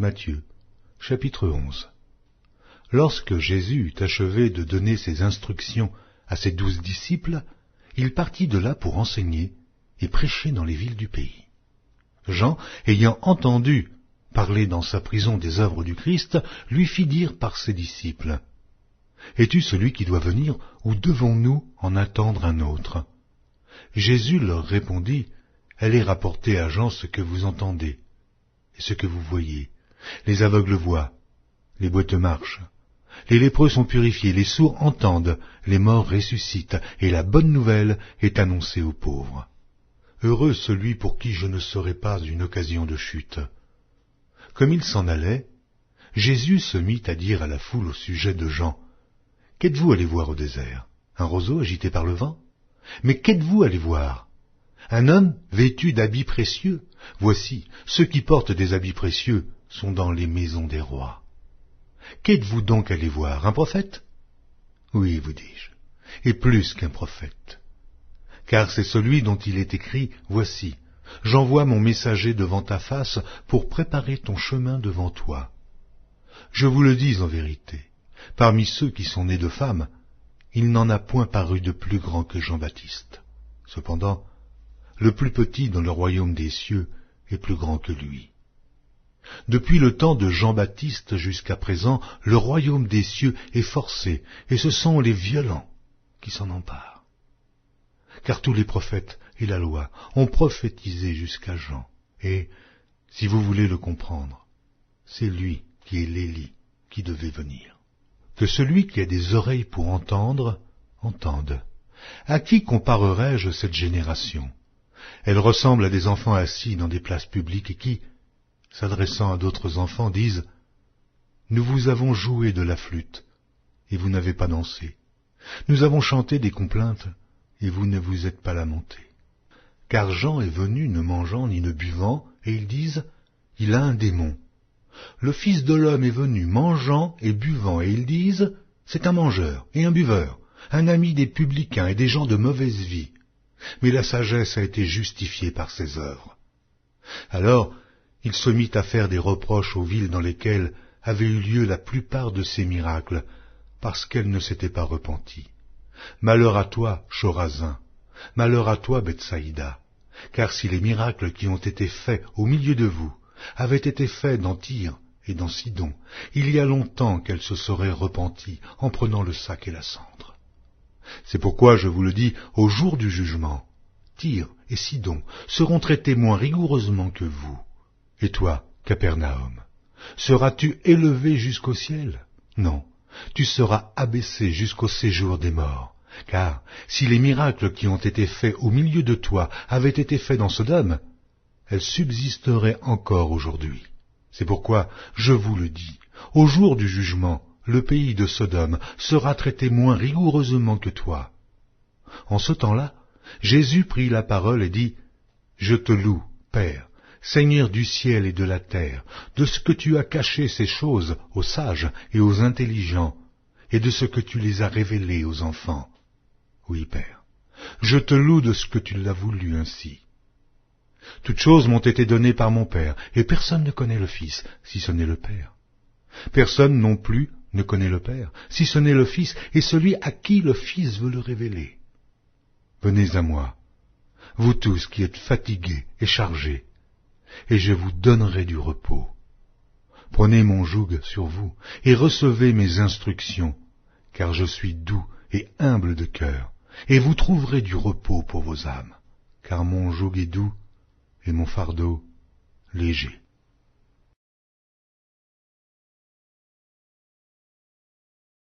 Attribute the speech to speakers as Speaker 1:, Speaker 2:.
Speaker 1: Matthieu, chapitre 11. Lorsque Jésus eut achevé de donner ses instructions à ses 12 disciples, il partit de là pour enseigner et prêcher dans les villes du pays. Jean, ayant entendu parler dans sa prison des œuvres du Christ, lui fit dire par ses disciples, « Es-tu celui qui doit venir, ou devons-nous en attendre un autre ?» Jésus leur répondit, « Allez rapporter à Jean ce que vous entendez et ce que vous voyez. Les aveugles voient, les boiteux marchent, les lépreux sont purifiés, les sourds entendent, les morts ressuscitent, et la bonne nouvelle est annoncée aux pauvres. Heureux celui pour qui je ne serai pas une occasion de chute. » Comme il s'en allait, Jésus se mit à dire à la foule au sujet de Jean, « Qu'êtes-vous allé voir au désert? Un roseau agité par le vent? Mais qu'êtes-vous allé voir? Un homme vêtu d'habits précieux? Voici, ceux qui portent des habits précieux sont dans les maisons des rois. Qu'êtes-vous donc allé voir? Un prophète? Oui, vous dis-je, et plus qu'un prophète. Car c'est celui dont il est écrit, « Voici, j'envoie mon messager devant ta face pour préparer ton chemin devant toi. » Je vous le dis en vérité, parmi ceux qui sont nés de femmes, il n'en a point paru de plus grand que Jean-Baptiste. Cependant, le plus petit dans le royaume des cieux est plus grand que lui. Depuis le temps de Jean-Baptiste jusqu'à présent, le royaume des cieux est forcé, et ce sont les violents qui s'en emparent. Car tous les prophètes et la loi ont prophétisé jusqu'à Jean, et, si vous voulez le comprendre, c'est lui qui est l'Élie qui devait venir. Que celui qui a des oreilles pour entendre, entende. À qui comparerai-je cette génération? Elle ressemble à des enfants assis dans des places publiques et qui, s'adressant à d'autres enfants, disent « Nous vous avons joué de la flûte, et vous n'avez pas dansé. Nous avons chanté des complaintes, et vous ne vous êtes pas lamentés. Car Jean est venu ne mangeant ni ne buvant, et ils disent « Il a un démon. » Le Fils de l'homme est venu mangeant et buvant, et ils disent « C'est un mangeur et un buveur, un ami des publicains et des gens de mauvaise vie. » Mais la sagesse a été justifiée par ses œuvres. Alors, il se mit à faire des reproches aux villes dans lesquelles avaient eu lieu la plupart de ces miracles, parce qu'elles ne s'étaient pas repenties. Malheur à toi, Chorazin, malheur à toi, Bethsaïda, car si les miracles qui ont été faits au milieu de vous avaient été faits dans Tyr et dans Sidon, il y a longtemps qu'elles se seraient repenties en prenant le sac et la cendre. C'est pourquoi je vous le dis, au jour du jugement, Tyr et Sidon seront traités moins rigoureusement que vous. Et toi, Capernaum, seras-tu élevé jusqu'au ciel? Non, tu seras abaissé jusqu'au séjour des morts. Car si les miracles qui ont été faits au milieu de toi avaient été faits dans Sodome, elles subsisteraient encore aujourd'hui. C'est pourquoi je vous le dis, au jour du jugement, le pays de Sodome sera traité moins rigoureusement que toi. En ce temps-là, Jésus prit la parole et dit, « Je te loue, Père, Seigneur du ciel et de la terre, de ce que tu as caché ces choses aux sages et aux intelligents, et de ce que tu les as révélées aux enfants. Oui, Père, je te loue de ce que tu l'as voulu ainsi. Toutes choses m'ont été données par mon Père, et personne ne connaît le Fils, si ce n'est le Père. Personne non plus ne connaît le Père, si ce n'est le Fils, et celui à qui le Fils veut le révéler. Venez à moi, vous tous qui êtes fatigués et chargés, et je vous donnerai du repos. Prenez mon joug sur vous, et recevez mes instructions, car je suis doux et humble de cœur, et vous trouverez du repos pour vos âmes, car mon joug est doux, et mon fardeau léger.